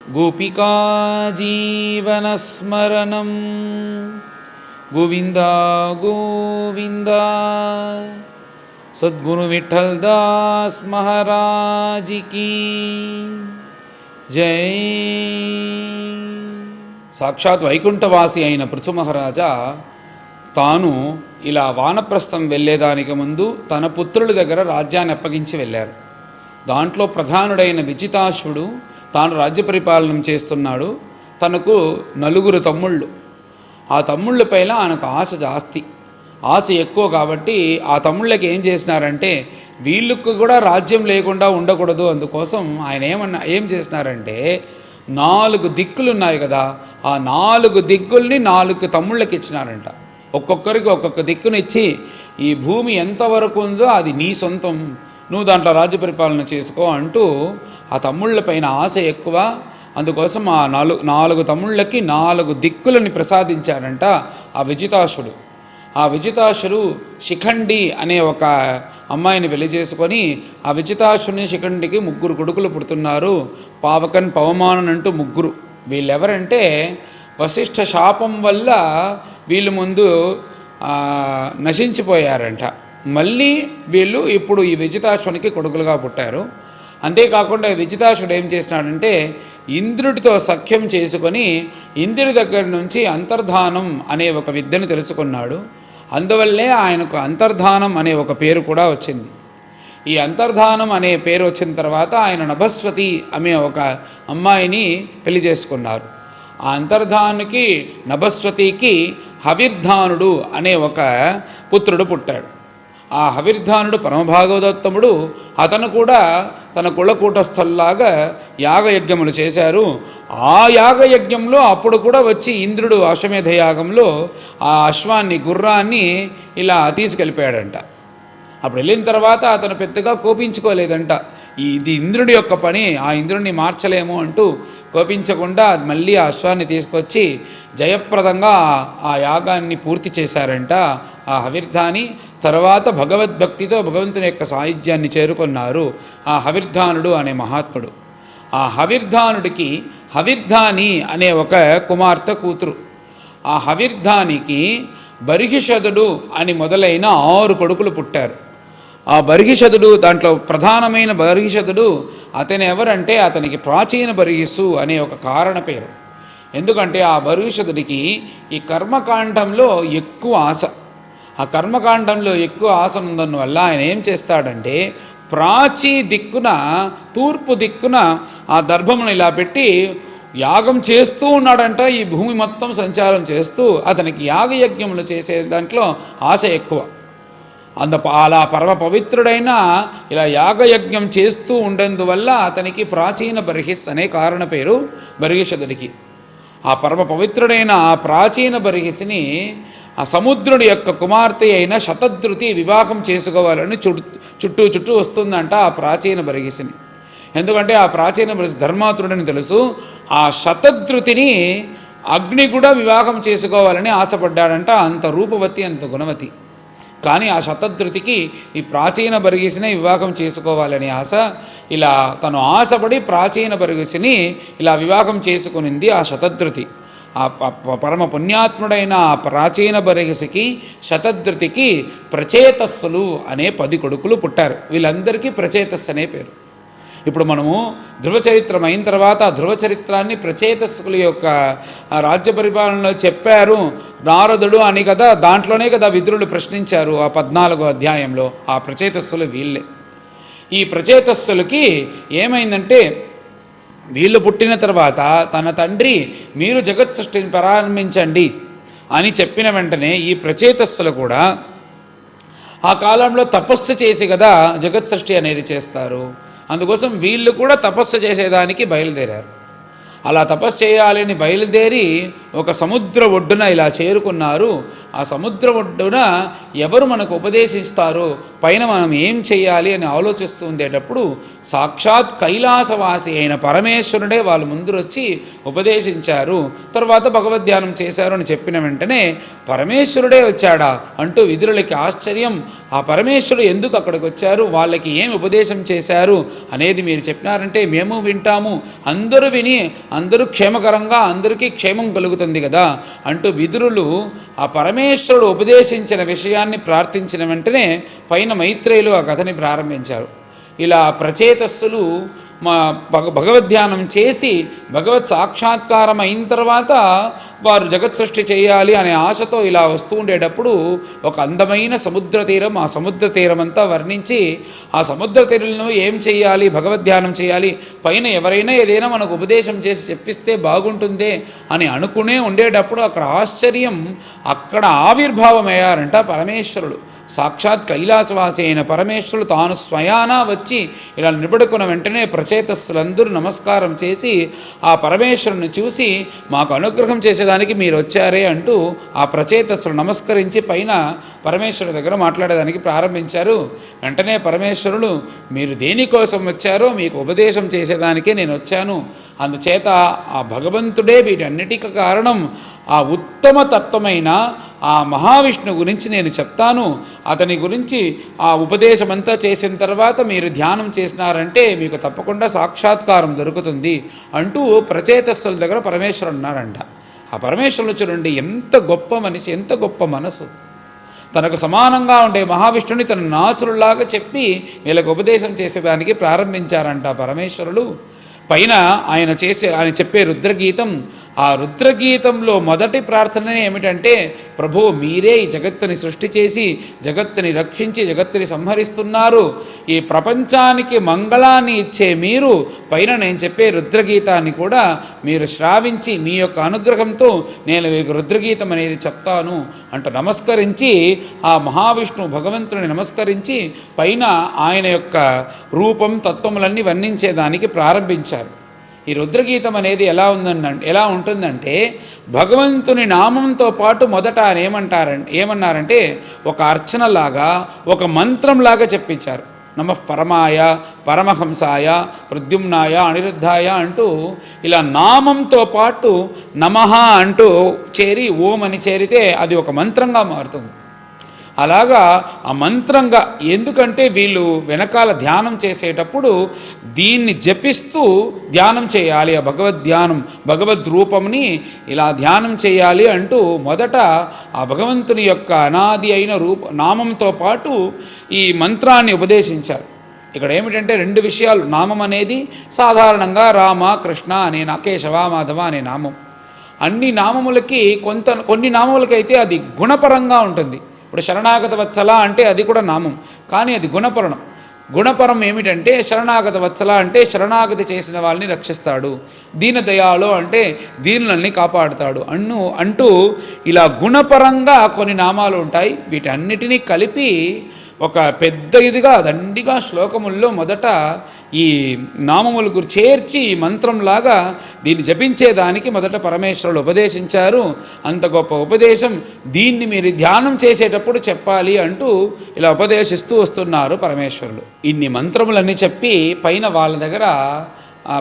गोपिका जीवनस्मरणं गोविंदा गोविंदा। सद्गुरु विठल दास महाराज की जय। సాక్షాత్ వైకుంఠవాసి అయిన పృథు మహారాజా తాను ఇలా వానప్రస్థం వెళ్ళేదానికి ముందు తన పుత్రుల దగ్గర రాజ్యాన్ని అప్పగించి వెళ్ళారు. దాంట్లో ప్రధానుడైన విజితాశ్వుడు తాను రాజ్య పరిపాలన చేస్తున్నాడు. తనకు 4 తమ్ముళ్ళు. ఆ తమ్ముళ్ళ పైన ఆయనకు ఆశ ఎక్కువ కాబట్టి ఆ తమ్ముళ్ళకి ఏం చేసినారంటే వీళ్ళకు కూడా రాజ్యం లేకుండా ఉండకూడదు. అందుకోసం ఆయన ఏం చేసినారంటే 4 దిక్కులు ఉన్నాయి కదా, ఆ 4 దిక్కుల్ని 4 తమ్ముళ్ళకి ఇచ్చినారంట. ఒక్కొక్కరికి ఒక్కొక్క దిక్కుని ఇచ్చి ఈ భూమి ఎంతవరకు ఉందో అది నీ సొంతం, నువ్వు దాంట్లో రాజ్య పరిపాలన చేసుకో అంటూ ఆ తమ్ముళ్ళ పైన ఆశ ఎక్కువ. అందుకోసం ఆ 4 తమ్ముళ్ళకి 4 దిక్కులని ప్రసాదించారంట ఆ విజితాశుడు. ఆ విజితాశుడు శిఖండి అనే ఒక అమ్మాయిని పెళ్లి చేసుకొని ఆ విజితాశుని శిఖండికి 3 కొడుకులు పుడుతున్నారు. పావకన్ పవమానన్ అంటూ 3. వీళ్ళెవరంటే వశిష్ఠ శాపం వల్ల వీళ్ళు ముందు నశించిపోయారంట. మళ్ళీ వీళ్ళు ఇప్పుడు ఈ విజితాశునికి కొడుకులుగా పుట్టారు. అంతేకాకుండా విజితాశుడు ఏం చేసినాడంటే ఇంద్రుడితో సఖ్యం చేసుకొని ఇంద్రుడి దగ్గర నుంచి అంతర్ధానం అనే ఒక విద్యను తెలుసుకున్నాడు. అందువల్లే ఆయనకు అంతర్ధానం అనే ఒక పేరు కూడా వచ్చింది. ఈ అంతర్ధానం అనే పేరు వచ్చిన తర్వాత ఆయన నభస్వతి అనే ఒక అమ్మాయిని పెళ్లి చేసుకున్నారు. ఆ అంతర్ధానికి నభస్వతికి హవిర్ధానుడు అనే ఒక పుత్రుడు పుట్టాడు. ఆ హవిర్ధానుడు పరమభాగవతోత్తముడు. అతను కూడా తన కులకూటస్థుల్లాగా యాగయజ్ఞములు చేశారు. ఆ యాగయజ్ఞంలో అప్పుడు కూడా వచ్చి ఇంద్రుడు అశ్వమేధ యాగంలో ఆ అశ్వాన్ని గుర్రాన్ని ఇలా తీసుకెళ్ళిపోయాడంట. అప్పుడు వెళ్ళిన తర్వాత అతను పెద్దగా కోపించుకోలేదంట. ఇది ఇంద్రుడి యొక్క పని, ఆ ఇంద్రుడిని మార్చలేము అంటూ కోపించకుండా మళ్ళీ ఆ అశ్వాన్ని తీసుకొచ్చి జయప్రదంగా ఆ యాగాన్ని పూర్తి చేశారంట ఆ హవిర్ధాని. తర్వాత భగవద్భక్తితో భగవంతుని యొక్క సాయుధ్యాన్ని చేరుకున్నారు ఆ హవిర్ధానుడు అనే మహాత్ముడు. ఆ హవిర్ధానుడికి హవిర్ధాని అనే ఒక కుమార్తె కూతురు. ఆ హవిర్ధానికి బర్హిషదుడు అని మొదలైన 6 కొడుకులు పుట్టారు. ఆ బర్హిషదుడు దాంట్లో ప్రధానమైన బర్హిషదుడు అతను ఎవరంటే అతనికి ప్రాచీన బర్హిస్సు అనే ఒక కారణ పేరు. ఎందుకంటే ఆ బర్హిషదుడికి ఈ కర్మకాండంలో ఎక్కువ ఆశ. ఆ కర్మకాండంలో ఎక్కువ ఆశ ఉన్నందువల్ల ఆయన ఏం చేస్తాడంటే ప్రాచీ దిక్కున తూర్పు దిక్కున ఆ దర్భమును ఇలా పెట్టి యాగం చేస్తూ ఉన్నాడంట. ఈ భూమి మొత్తం సంచారం చేస్తూ అతనికి యాగయజ్ఞములు చేసే దాంట్లో ఆశ ఎక్కువ. అలా పరమ పవిత్రుడైన ఇలా యాగయజ్ఞం చేస్తూ ఉండేందువల్ల అతనికి ప్రాచీన బర్హిస్ అనే కారణ పేరు బర్హిషదుడికి. ఆ పరమ పవిత్రుడైన ఆ ప్రాచీన బర్హిస్ని ఆ సముద్రుడి యొక్క కుమార్తె అయిన శతధృతి వివాహం చేసుకోవాలని చుట్టూ వస్తుందంట ఆ ప్రాచీన బర్హిస్ని. ఎందుకంటే ఆ ప్రాచీన బర్హిస్ ధర్మాతుడని తెలుసు. ఆ శతధృతిని అగ్ని కూడా వివాహం చేసుకోవాలని ఆశపడ్డాడంట. అంత రూపవతి, అంత గుణవతి. కానీ ఆ శతధృతికి ఈ ప్రాచీన బర్హిస్ని వివాహం చేసుకోవాలని ఆశ. ఇలా తను ఆశపడి ప్రాచీన బర్హిస్ని ఇలా వివాహం చేసుకునింది ఆ శతధృతి. ఆ పరమ పుణ్యాత్ముడైన ఆ ప్రాచీన బర్హిస్కి శతధృతికి ప్రచేతస్సులు అనే 10 కొడుకులు పుట్టారు. వీళ్ళందరికీ ప్రచేతస్సు అనే పేరు. ఇప్పుడు మనము ధ్రువచరిత్రం అయిన తర్వాత ఆ ధ్రువచరిత్రాన్ని ప్రచేతస్సుల యొక్క రాజ్య పరిపాలనలో చెప్పారు నారదుడు అని కదా. దాంట్లోనే కదా విదురులు ప్రశ్నించారు ఆ 14వ అధ్యాయంలో. ఆ ప్రచేతస్సులు వీళ్ళే. ఈ ప్రచేతస్సులకి ఏమైందంటే వీళ్ళు పుట్టిన తర్వాత తన తండ్రి మీరు జగత్ సృష్టిని ప్రారంభించండి అని చెప్పిన వెంటనే ఈ ప్రచేతస్సులు కూడా ఆ కాలంలో తపస్సు చేసి కదా జగత్ సృష్టి అనేది చేస్తారు. అందుకోసం వీళ్ళు కూడా తపస్సు చేసేదానికి బయలుదేరారు. అలా తపస్సు చేయాలని బయలుదేరి ఒక సముద్ర ఒడ్డున ఇలా చేరుకున్నారు. ఆ సముద్ర ఒడ్డున ఎవరు మనకు ఉపదేశిస్తారు, పైన మనం ఏం చేయాలి అని ఆలోచిస్తూ ఉండేటప్పుడు సాక్షాత్ కైలాసవాసి అయిన పరమేశ్వరుడే వాళ్ళు ముందు వచ్చి ఉపదేశించారు. తర్వాత భగవద్ధ్యానం చేశారు అని చెప్పిన వెంటనే పరమేశ్వరుడే వచ్చాడా అంటూ విదురులకి ఆశ్చర్యం. ఆ పరమేశ్వరుడు ఎందుకు అక్కడికి వచ్చారు, వాళ్ళకి ఏమి ఉపదేశం చేశారు అనేది మీరు చెప్పినారంటే మేము వింటాము, అందరూ విని అందరూ క్షేమకరంగా అందరికీ క్షేమం కలుగుతుంది కదా అంటూ విదురులు ఆ పరమేశ్వరుడు ఉపదేశించిన విషయాన్ని ప్రార్థించిన వెంటనే పైన మైత్రేయులు ఆ కథని ప్రారంభించారు. ఇలా ప్రచేతస్సులు భగవద్ధ్యానం చేసి భగవత్ సాక్షాత్కారం అయిన తర్వాత వారు జగత్ సృష్టి చేయాలి అనే ఆశతో ఇలా వస్తూ ఉండేటప్పుడు ఒక అందమైన సముద్ర తీరం, ఆ సముద్ర తీరం అంతా వర్ణించి ఆ సముద్ర తీరంలో ఏం చేయాలి, భగవద్ధ్యానం చేయాలి, పైన ఎవరైనా ఏదైనా మనకు ఉపదేశం చేసి చెప్పిస్తే బాగుంటుందే అని అనుకునే ఉండేటప్పుడు అక్కడ ఆశ్చర్యం, అక్కడ ఆవిర్భావమయ్యారంట పరమేశ్వరుడు. సాక్షాత్ కైలాసవాసి అయిన పరమేశ్వరుడు తాను స్వయానా వచ్చి ఇలా నిలబడుకున్న వెంటనే ప్రచేతస్సులందరూ నమస్కారం చేసి ఆ పరమేశ్వరుని చూసి మాకు అనుగ్రహం చేసేదానికి మీరు వచ్చారే అంటూ ఆ ప్రచేతస్సులు నమస్కరించి పైన పరమేశ్వరుడి దగ్గర మాట్లాడేదానికి ప్రారంభించారు. వెంటనే పరమేశ్వరుడు మీరు దేనికోసం వచ్చారో మీకు ఉపదేశం చేసేదానికే నేను వచ్చాను, అందుచేత ఆ భగవంతుడే వీటన్నిటికీ కారణం, ఆ ఉత్తమ తత్వమైన ఆ మహావిష్ణు గురించి నేను చెప్తాను, అతని గురించి ఆ ఉపదేశమంతా చేసిన తర్వాత మీరు ధ్యానం చేసినారంటే మీకు తప్పకుండా సాక్షాత్కారం దొరుకుతుంది అంటూ ప్రచేతస్సుల దగ్గర పరమేశ్వరుడు ఉన్నారంట. ఆ పరమేశ్వరుడు చూడండి ఎంత గొప్ప మనిషి, ఎంత గొప్ప మనసు. తనకు సమానంగా ఉండే మహావిష్ణుని తన నాచురులాగా చెప్పి వీళ్ళకి ఉపదేశం చేసేదానికి ప్రారంభించారంట పరమేశ్వరుడు. పైన ఆయన చెప్పే రుద్రగీతం, ఆ రుద్రగీతంలో మొదటి ప్రార్థన ఏమిటంటే ప్రభు మీరే ఈ జగత్తుని సృష్టి చేసి జగత్తుని రక్షించి జగత్తుని సంహరిస్తున్నారు, ఈ ప్రపంచానికి మంగళాన్ని ఇచ్చే మీరు పైన నేను చెప్పే రుద్రగీతాన్ని కూడా మీరు శ్రావించి మీ యొక్క అనుగ్రహంతో నేను మీకు రుద్రగీతం అనేది చెప్తాను అంటూ నమస్కరించి ఆ మహావిష్ణువు భగవంతుని నమస్కరించి పైన ఆయన యొక్క రూపం తత్వములన్నీ వర్ణించేదానికి ప్రారంభించారు. ఈ రుద్రగీతం అనేది ఎలా ఉంటుందంటే భగవంతుని నామంతో పాటు మొదట ఆయన ఏమన్నారంటే ఒక అర్చనలాగా ఒక మంత్రంలాగా చెప్పించారు. నమః పరమాయ పరమహంసాయ ప్రద్యుమ్నాయ అనిరుద్ధాయ అంటూ ఇలా నామంతో పాటు నమః అంటూ చేరి ఓం అని చేరితే అది ఒక మంత్రంగా మారుతుంది. అలాగా ఆ మంత్రంగా, ఎందుకంటే వీళ్ళు వెనకాల ధ్యానం చేసేటప్పుడు దీన్ని జపిస్తూ ధ్యానం చేయాలి, ఆ భగవద్ధ్యానం భగవద్ రూపంని ఇలా ధ్యానం చేయాలి అంటూ మొదట ఆ భగవంతుని యొక్క అనాది అయిన నామంతో పాటు ఈ మంత్రాన్ని ఉపదేశించారు. ఇక్కడ ఏమిటంటే రెండు విషయాలు. నామం అనేది సాధారణంగా రామ కృష్ణ అనే కేశవ మాధవ అనే నామం. అన్ని నామములకి కొన్ని నామములకైతే అది గుణపరంగా ఉంటుంది. ఇప్పుడు శరణాగత వత్సల అంటే అది కూడా నామం, కానీ అది గుణపరం ఏమిటంటే శరణాగత వత్సల అంటే శరణాగతి చేసిన వాళ్ళని రక్షిస్తాడు, దీనదయాళు అంటే దీనులన్నీ కాపాడుతాడు అంటూ ఇలా గుణపరంగా కొన్ని నామాలు ఉంటాయి. వీటన్నిటినీ కలిపి ఒక పెద్ద ఇదిగా దండిగా శ్లోకముల్లో మొదట ఈ నామములకు చేర్చి మంత్రంలాగా దీన్ని జపించేదానికి మొదట పరమేశ్వరుడు ఉపదేశించారు. అంత గొప్ప ఉపదేశం, దీన్ని మీరు ధ్యానం చేసేటప్పుడు చెప్పాలి అంటూ ఇలా ఉపదేశిస్తూ వస్తున్నారు పరమేశ్వరుడు. ఇన్ని మంత్రములన్నీ చెప్పి పైన వాళ్ళ దగ్గర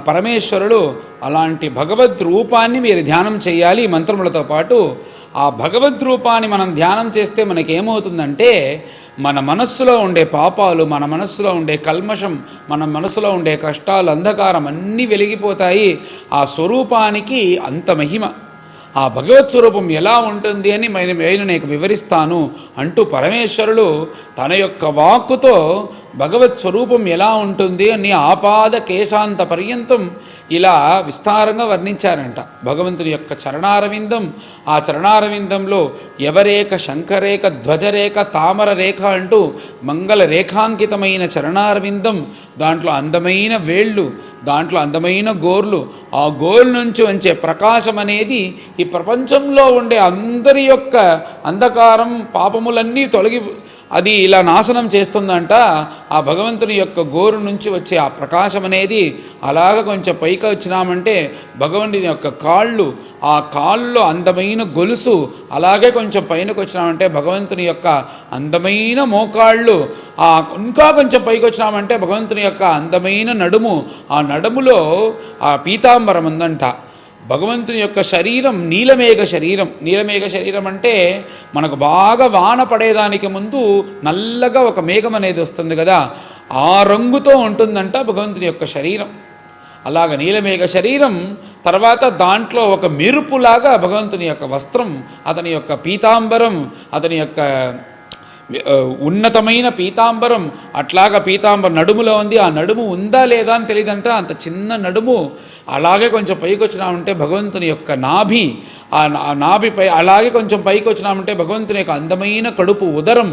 పరమేశ్వరుడు అలాంటి భగవద్ రూపాన్ని మీరు ధ్యానం చేయాలి ఈ మంత్రములతో పాటు. ఆ భగవద్ రూపాన్ని మనం ధ్యానం చేస్తే మనకేమవుతుందంటే మన మనస్సులో ఉండే పాపాలు, మన మనస్సులో ఉండే కల్మషం, మన మనసులో ఉండే కష్టాలు, అంధకారం అన్నీ వెలిగిపోతాయి. ఆ స్వరూపానికి అంత మహిమ, ఆ భగవత్ స్వరూపం ఎలా ఉంటుంది అని నేను నీకు వివరిస్తాను అంటూ పరమేశ్వరుడు తన యొక్క వాక్కుతో భగవత్ స్వరూపం ఎలా ఉంటుంది అని ఆపాద కేశాంత పర్యంతం ఇలా విస్తారంగా వర్ణించారంట. భగవంతుని యొక్క చరణారవిందం, ఆ చరణారవిందంలో యవరేఖ శంఖరేఖ ధ్వజరేఖ తామర రేఖ అంటూ మంగళ రేఖాంకితమైన చరణారవిందం, దాంట్లో అందమైన వేళ్ళు, దాంట్లో అందమైన గోర్లు, ఆ గోర్ల నుంచి వచ్చే ప్రకాశం అనేది ఈ ప్రపంచంలో ఉండే అందరి యొక్క అంధకారం పాపములన్నీ తొలగి అది ఇలా నాశనం చేస్తుందంట. ఆ భగవంతుని యొక్క గోరు నుంచి వచ్చే ఆ ప్రకాశం అనేది అలాగ కొంచెం పైకి వచ్చినామంటే భగవంతుని యొక్క కాళ్ళు, ఆ కాళ్ళలో అందమైన గొలుసు, అలాగే కొంచెం పైనకు వచ్చినామంటే భగవంతుని యొక్క అందమైన మోకాళ్ళు, ఇంకా కొంచెం పైకి వచ్చినామంటే భగవంతుని యొక్క అందమైన నడుము, ఆ నడుములో ఆ పీతాంబరం ఉందంట. భగవంతుని యొక్క శరీరం నీలమేఘ శరీరం. నీలమేఘ శరీరం అంటే మనకు బాగా వాన పడేదానికి ముందు నల్లగా ఒక మేఘం అనేది వస్తుంది కదా, ఆ రంగుతో ఉంటుందంట భగవంతుని యొక్క శరీరం. అలాగ నీలమేఘ శరీరం, తర్వాత దాంట్లో ఒక మెరుపులాగా భగవంతుని యొక్క వస్త్రం, అతని యొక్క పీతాంబరం, అతని యొక్క ఉన్నతమైన పీతాంబరం. అట్లాగా పీతాంబరం నడుములో ఉంది. ఆ నడుము ఉందా లేదా అని తెలియదంట, అంత చిన్న నడుము. అలాగే కొంచెం పైకి వచ్చినామంటే భగవంతుని యొక్క నాభి, ఆ నాభిపై అలాగే కొంచెం పైకి వచ్చినామంటే భగవంతుని యొక్క అందమైన కడుపు ఉదరం.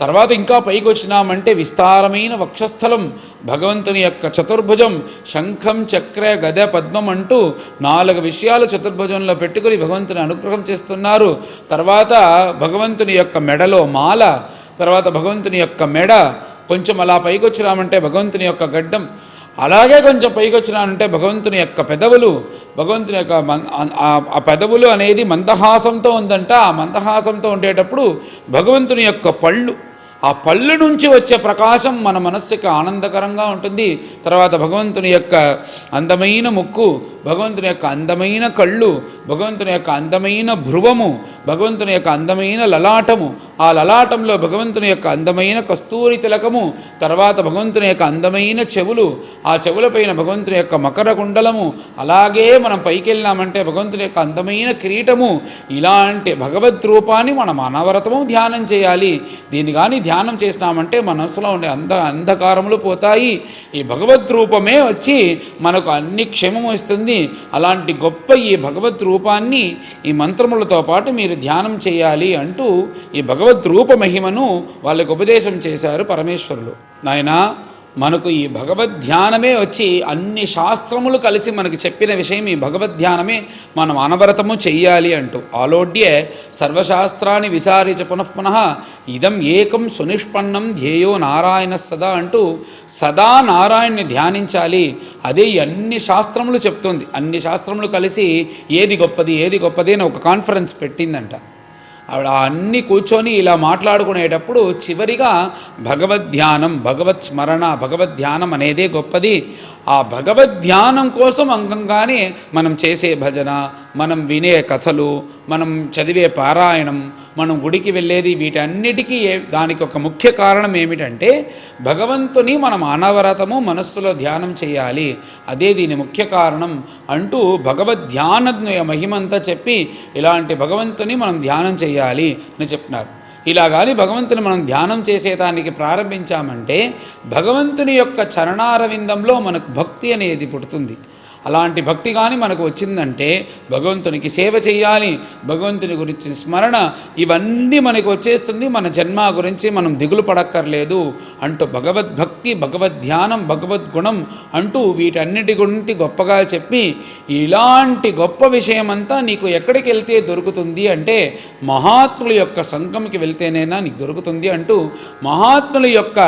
తర్వాత ఇంకా పైకి వచ్చినామంటే విస్తారమైన వక్షస్థలం, భగవంతుని యొక్క చతుర్భుజం, శంఖం చక్ర గద పద్మం అంటూ 4 విషయాలు చతుర్భుజంలో పెట్టుకుని భగవంతుని అనుగ్రహం చేస్తున్నారు. తర్వాత భగవంతుని యొక్క మెడలో మాల, తర్వాత భగవంతుని యొక్క మెడ, కొంచెం అలా పైకి వచ్చినామంటే భగవంతుని యొక్క గడ్డం, అలాగే కొంచెం పైకి వచ్చినానంటే భగవంతుని యొక్క పెదవులు. భగవంతుని యొక్క ఆ పెదవులు అనేది మందహాసంతో ఉందంట. ఆ మందహాసంతో ఉండేటప్పుడు భగవంతుని యొక్క పళ్ళు, ఆ పళ్ళు నుంచి వచ్చే ప్రకాశం మన మనస్సుకి ఆనందకరంగా ఉంటుంది. తర్వాత భగవంతుని యొక్క అందమైన ముక్కు, భగవంతుని యొక్క అందమైన కళ్ళు, భగవంతుని యొక్క అందమైన భ్రువము, భగవంతుని యొక్క అందమైన లలాటము, ఆ లలాటంలో భగవంతుని యొక్క అందమైన కస్తూరి తిలకము, తర్వాత భగవంతుని యొక్క అందమైన చెవులు, ఆ చెవులపైన భగవంతుని యొక్క మకర కుండలము, అలాగే మనం పైకి వెళ్ళినామంటే భగవంతుని యొక్క అందమైన కిరీటము. ఇలాంటి భగవద్ రూపాన్ని మనం అనవరతము ధ్యానం చేయాలి. దీన్ని కానీ ధ్యానం చేసినామంటే మనసులో ఉండే అంధకారములు పోతాయి. ఈ భగవద్ రూపమే వచ్చి మనకు అన్ని క్షేమము ఇస్తుంది. అలాంటి గొప్ప ఈ భగవద్ రూపాన్ని ఈ మంత్రములతో పాటు మీరు ధ్యానం చేయాలి అంటూ ఈ భగవద్ రూప మహిమను వాళ్ళకు ఉపదేశం చేశారు పరమేశ్వరులు. నాయనా, మనకు ఈ భగవద్ధ్యానమే వచ్చి అన్ని శాస్త్రములు కలిసి మనకు చెప్పిన విషయం ఈ భగవద్ధ్యానమే మనం అనవరతము చెయ్యాలి అంటూ. ఆలోడ్యే సర్వశాస్త్రాన్ని విచారించ పునఃపునః ఇదం ఏకం సునిష్పన్నం ధ్యేయో నారాయణ సదా అంటూ సదా నారాయణ్ణి ధ్యానించాలి. అదే అన్ని శాస్త్రములు చెప్తుంది. అన్ని శాస్త్రములు కలిసి ఏది గొప్పది ఏది గొప్పది అని ఒక కాన్ఫరెన్స్ పెట్టిందంట. ఆవిడ అన్నీ కూర్చొని ఇలా మాట్లాడుకునేటప్పుడు చివరిగా భగవద్ధ్యానం, భగవత్ స్మరణ, భగవద్ధ్యానం అనేదే గొప్పది. ఆ భగవద్ధ్యానం కోసం అంగంగానే మనం చేసే భజన, మనం వినే కథలు, మనం చదివే పారాయణం, మనం గుడికి వెళ్ళేది, వీటన్నిటికీ దానికి ఒక ముఖ్య కారణం ఏమిటంటే భగవంతుని మనం అనవరతము మనస్సులో ధ్యానం చేయాలి. అదే దీని ముఖ్య కారణం అంటూ భగవద్ధ్యాన మహిమంతా చెప్పి ఇలాంటి భగవంతుని మనం ధ్యానం చేయాలి అని చెప్తున్నారు. ఇలా కానీ భగవంతుని మనం ధ్యానం చేసేదానికి ప్రారంభించామంటే భగవంతుని యొక్క చరణారవిందంలో మనకు భక్తి అనేది పుడుతుంది. అలాంటి భక్తి కానీ మనకు వచ్చిందంటే భగవంతునికి సేవ చేయాలి, భగవంతుని గురించి స్మరణ, ఇవన్నీ మనకు వచ్చేస్తుంది. మన జన్మ గురించి మనం దిగులు పడక్కర్లేదు అంటూ భగవద్భక్తి, భగవద్ధ్యానం, భగవద్గుణం అంటూ వీటన్నిటి గురించి గొప్పగా చెప్పి ఇలాంటి గొప్ప విషయమంతా నీకు ఎక్కడికి వెళ్తే దొరుకుతుంది అంటే మహాత్ముల యొక్క సంఘంకి వెళ్తేనైనా నీకు దొరుకుతుంది అంటూ మహాత్ముల యొక్క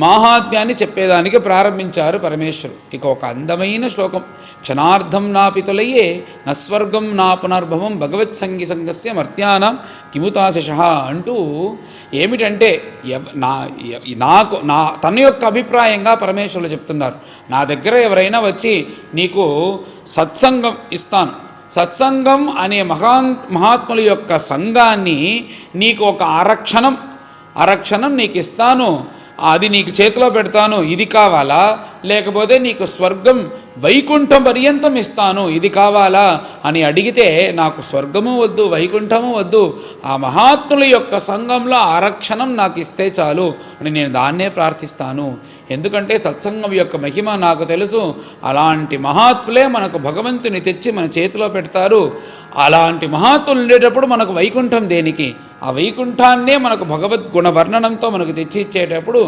మాహాత్మ్యాన్ని చెప్పేదానికి ప్రారంభించారు పరమేశ్వరుడు. ఇక ఒక అందమైన శ్లోకం, క్షణార్థం నాపితులయ్యే నస్వర్గం నా పునర్భవం భగవత్ సంగి సంగస్య మర్త్యానం కిముతాశిష అంటూ ఏమిటంటే తన యొక్క అభిప్రాయంగా పరమేశ్వరులు చెప్తున్నారు. నా దగ్గర ఎవరైనా వచ్చి నీకు సత్సంగం ఇస్తాను, సత్సంగం అనే మహాత్ముల యొక్క సంఘాన్ని నీకు ఒక అరక్షణం నీకు ఇస్తాను, అది నీకు చేతిలో పెడతాను, ఇది కావాలా, లేకపోతే నీకు స్వర్గం వైకుంఠం పర్యంతం ఇస్తాను, ఇది కావాలా అని అడిగితే నాకు స్వర్గము వద్దు, వైకుంఠము వద్దు, ఆ మహాత్ముల యొక్క సంఘంలో ఆరక్షణం నాకు ఇస్తే చాలు అని నేను దాన్నే ప్రార్థిస్తాను. ఎందుకంటే సత్సంగం యొక్క మహిమ నాకు తెలుసు. అలాంటి మహాత్ములే మనకు భగవంతుని తెచ్చి మన చేతిలో పెడతారు. అలాంటి మహాత్ములు ఉండేటప్పుడు మనకు వైకుంఠం దేనికి? ఆ వైకుంఠాన్నే మనకు భగవద్గుణ వర్ణనంతో మనకు తెచ్చి ఇచ్చేటప్పుడు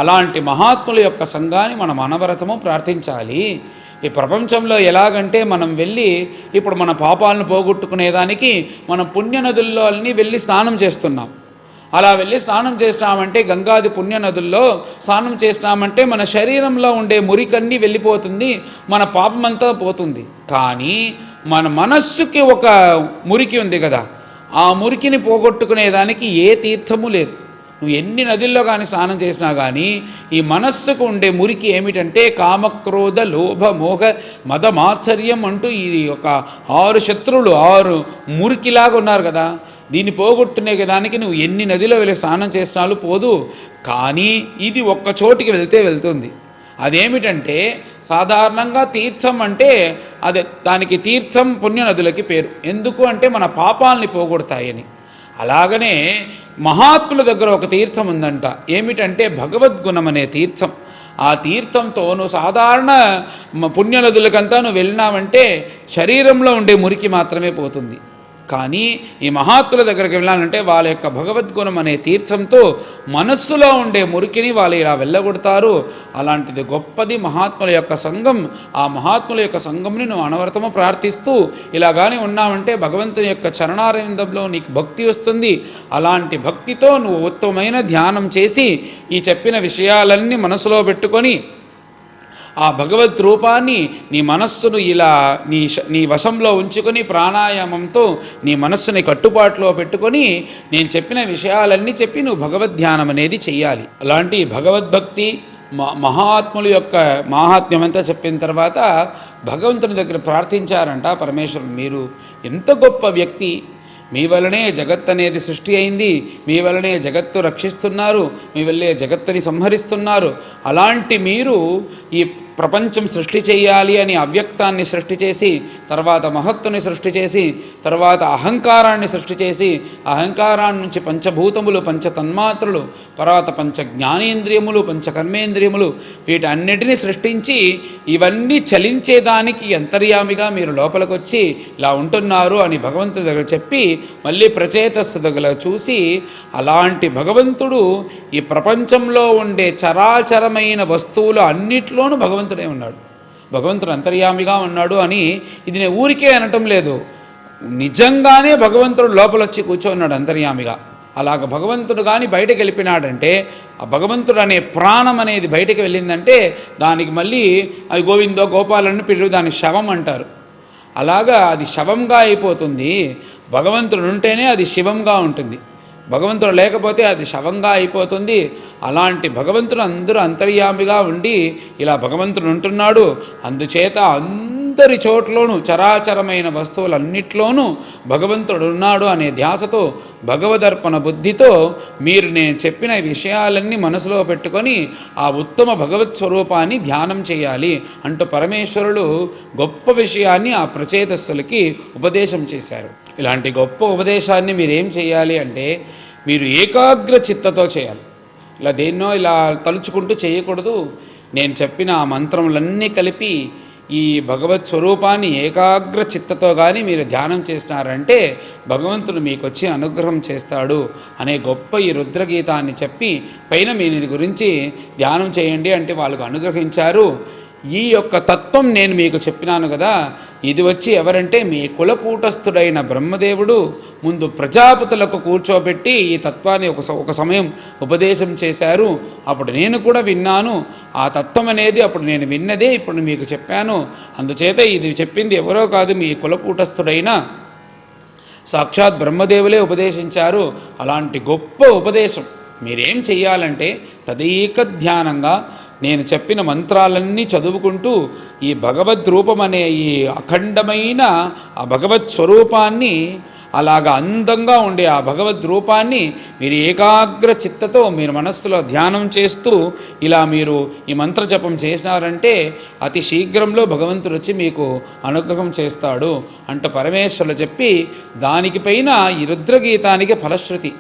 అలాంటి మహాత్ముల యొక్క సంఘాన్ని మనం అనవరతము ప్రార్థించాలి. ఈ ప్రపంచంలో ఎలాగంటే మనం వెళ్ళి ఇప్పుడు మన పాపాలను పోగొట్టుకునేదానికి మనం పుణ్యనదుల్లో అన్నీ వెళ్ళి స్నానం చేస్తున్నాం. అలా వెళ్ళి స్నానం చేసినామంటే గంగాది పుణ్యనదుల్లో స్నానం చేసినామంటే మన శరీరంలో ఉండే మురికన్నీ వెళ్ళిపోతుంది, మన పాపమంతా పోతుంది. కానీ మన మనస్సుకి ఒక మురికి ఉంది కదా, ఆ మురికిని పోగొట్టుకునేదానికి ఏ తీర్థము లేదు. నువ్వు ఎన్ని నదుల్లో కానీ స్నానం చేసినా కానీ ఈ మనస్సుకు ఉండే మురికి ఏమిటంటే కామక్రోధ లోభ మోహ మద మాత్సర్యం అంటూ ఇది ఒక 6 శత్రువులు 6 మురికిలాగా ఉన్నారు కదా. దీన్ని పోగొట్టునే దానికి నువ్వు ఎన్ని నదిలో వెళ్ళి స్నానం చేసినాలు పోదు. కానీ ఇది ఒక్క చోటికి వెళ్తుంది. అదేమిటంటే సాధారణంగా తీర్థం అంటే అదే దానికి తీర్థం పుణ్యనదులకి పేరు. ఎందుకు అంటే మన పాపాలని పోగొడతాయని. అలాగనే మహాత్ముల దగ్గర ఒక తీర్థం ఉందంట. ఏమిటంటే భగవద్గుణం అనే తీర్థం. ఆ తీర్థంతో నువ్వు సాధారణ పుణ్యనదులకంతా నువ్వు వెళ్ళినావంటే శరీరంలో ఉండే మురికి మాత్రమే పోతుంది. కానీ ఈ మహాత్ముల దగ్గరికి వెళ్ళాలంటే వాళ్ళ యొక్క భగవద్గుణం అనే తీర్థంతో మనస్సులో ఉండే మురికిని వాళ్ళు ఇలా వెళ్ళగొడతారు. అలాంటిది గొప్పది మహాత్ముల యొక్క సంఘం. ఆ మహాత్ముల యొక్క సంఘంని నువ్వు అనవరతము ప్రార్థిస్తూ ఇలాగానే ఉన్నావంటే భగవంతుని యొక్క చరణారవిందంలో నీకు భక్తి వస్తుంది. అలాంటి భక్తితో నువ్వు ఉత్తమమైన ధ్యానం చేసి ఈ చెప్పిన విషయాలన్నీ మనసులో పెట్టుకొని ఆ భగవద్ రూపాన్ని నీ మనస్సును ఇలా నీ వశంలో ఉంచుకొని ప్రాణాయామంతో నీ మనస్సుని కట్టుబాటులో పెట్టుకొని నేను చెప్పిన విషయాలన్నీ చెప్పి నువ్వు భగవద్ధ్యానం అనేది చెయ్యాలి. అలాంటి భగవద్భక్తి మహాత్ముల యొక్క మాహాత్మ్యం అంతా చెప్పిన తర్వాత భగవంతుని దగ్గర ప్రార్థించారంట పరమేశ్వరుడు, మీరు ఎంత గొప్ప వ్యక్తి, మీ వలనే జగత్ అనేది సృష్టి అయింది, మీ వలనే జగత్తు రక్షిస్తున్నారు, మీ వల్లే జగత్తుని సంహరిస్తున్నారు. అలాంటి మీరు ఈ ప్రపంచం సృష్టి చేయాలి అని అవ్యక్తాన్ని సృష్టి చేసి, తర్వాత మహత్తుని సృష్టి చేసి, తర్వాత అహంకారాన్ని సృష్టి చేసి, అహంకారాన్ని నుంచి పంచభూతములు పంచతన్మాత్రలు, తర్వాత పంచ జ్ఞానేంద్రియములు పంచకర్మేంద్రియములు వీటన్నిటినీ సృష్టించి ఇవన్నీ చలించేదానికి అంతర్యామిగా మీరు లోపలికి వచ్చి ఇలా ఉంటున్నారు అని భగవంతుడి దగ్గర చెప్పి మళ్ళీ ప్రచేతస్సు దగ్గర చూసి, అలాంటి భగవంతుడు ఈ ప్రపంచంలో ఉండే చరాచరమైన వస్తువులు అన్నిట్లోనూ భగవంతుడే ఉన్నాడు, భగవంతుడు అంతర్యామిగా ఉన్నాడు అని ఇది నేను ఊరికే అనటం లేదు. నిజంగానే భగవంతుడు లోపల వచ్చి కూర్చోన్నాడు అంతర్యామిగా. అలాగ భగవంతుడు కానీ బయటకు వెళ్ళిపోయినాడంటే ఆ భగవంతుడు అనే ప్రాణం అనేది బయటకు వెళ్ళిందంటే దానికి మళ్ళీ అది గోవిందో గోపాలని పిల్లలు దాని శవం అంటారు. అలాగా అది శవంగా అయిపోతుంది. భగవంతుడు ఉంటేనే అది శివంగా ఉంటుంది, భగవంతుడు లేకపోతే అది శవంగా అయిపోతుంది. అలాంటి భగవంతుడు అందరూ అంతర్యామిగా ఉండి ఇలా భగవంతుడు ఉంటున్నాడు. అందుచేత అందరి చోట్లోనూ చరాచరమైన వస్తువులన్నిట్లోనూ భగవంతుడు ఉన్నాడు అనే ధ్యాసతో భగవదర్పణ బుద్ధితో మీరు నేను చెప్పిన విషయాలన్నీ మనసులో పెట్టుకొని ఆ ఉత్తమ భగవత్ స్వరూపాన్ని ధ్యానం చేయాలి అంటూ పరమేశ్వరుడు గొప్ప విషయాన్ని ఆ ప్రచేతస్సులకి ఉపదేశం చేశారు. ఇలాంటి గొప్ప ఉపదేశాన్ని మీరేం చేయాలి అంటే మీరు ఏకాగ్ర చిత్తతో చేయాలి. ఇలా దేన్నో ఇలా తలుచుకుంటూ చేయకూడదు. నేను చెప్పిన ఆ మంత్రములన్నీ కలిపి ఈ భగవత్ స్వరూపాన్ని ఏకాగ్ర చిత్తతో కానీ మీరు ధ్యానం చేస్తున్నారంటే భగవంతుడు మీకు వచ్చి అనుగ్రహం చేస్తాడు అనే గొప్ప ఈ రుద్రగీతాన్ని చెప్పి పైన మీరు ఇది గురించి ధ్యానం చేయండి అంటే వాళ్ళకు అనుగ్రహించారు. ఈ యొక్క తత్వం నేను మీకు చెప్పినాను కదా, ఇది వచ్చి ఎవరంటే మీ కులకూటస్థుడైన బ్రహ్మదేవుడు ముందు ప్రజాపతులకు కూర్చోబెట్టి ఈ తత్వాన్ని ఒక సమయం ఉపదేశం చేశారు. అప్పుడు నేను కూడా విన్నాను. ఆ తత్వం అనేది అప్పుడు నేను విన్నదే ఇప్పుడు మీకు చెప్పాను. అందుచేత ఇది చెప్పింది ఎవరో కాదు, మీ కులకూటస్థుడైన సాక్షాత్ బ్రహ్మదేవులే ఉపదేశించారు. అలాంటి గొప్ప ఉపదేశం మీరేం చెయ్యాలంటే తదేక ధ్యానంగా నేను చెప్పిన మంత్రాలన్నీ చదువుకుంటూ ఈ భగవద్ రూపం అనే ఈ అఖండమైన ఆ భగవత్ స్వరూపాన్ని అలాగా అందంగా ఉండే ఆ భగవద్ రూపాన్ని మీరు ఏకాగ్ర చిత్తతో మీరు మనస్సులో ధ్యానం చేస్తూ ఇలా మీరు ఈ మంత్ర జపం చేసినారంటే అతి శీఘ్రంలో భగవంతుడు వచ్చి మీకు అనుగ్రహం చేస్తాడు అంటూ పరమేశ్వరులు చెప్పి దానికి పైన ఈ రుద్రగీతానికి ఫలశ్రుతి.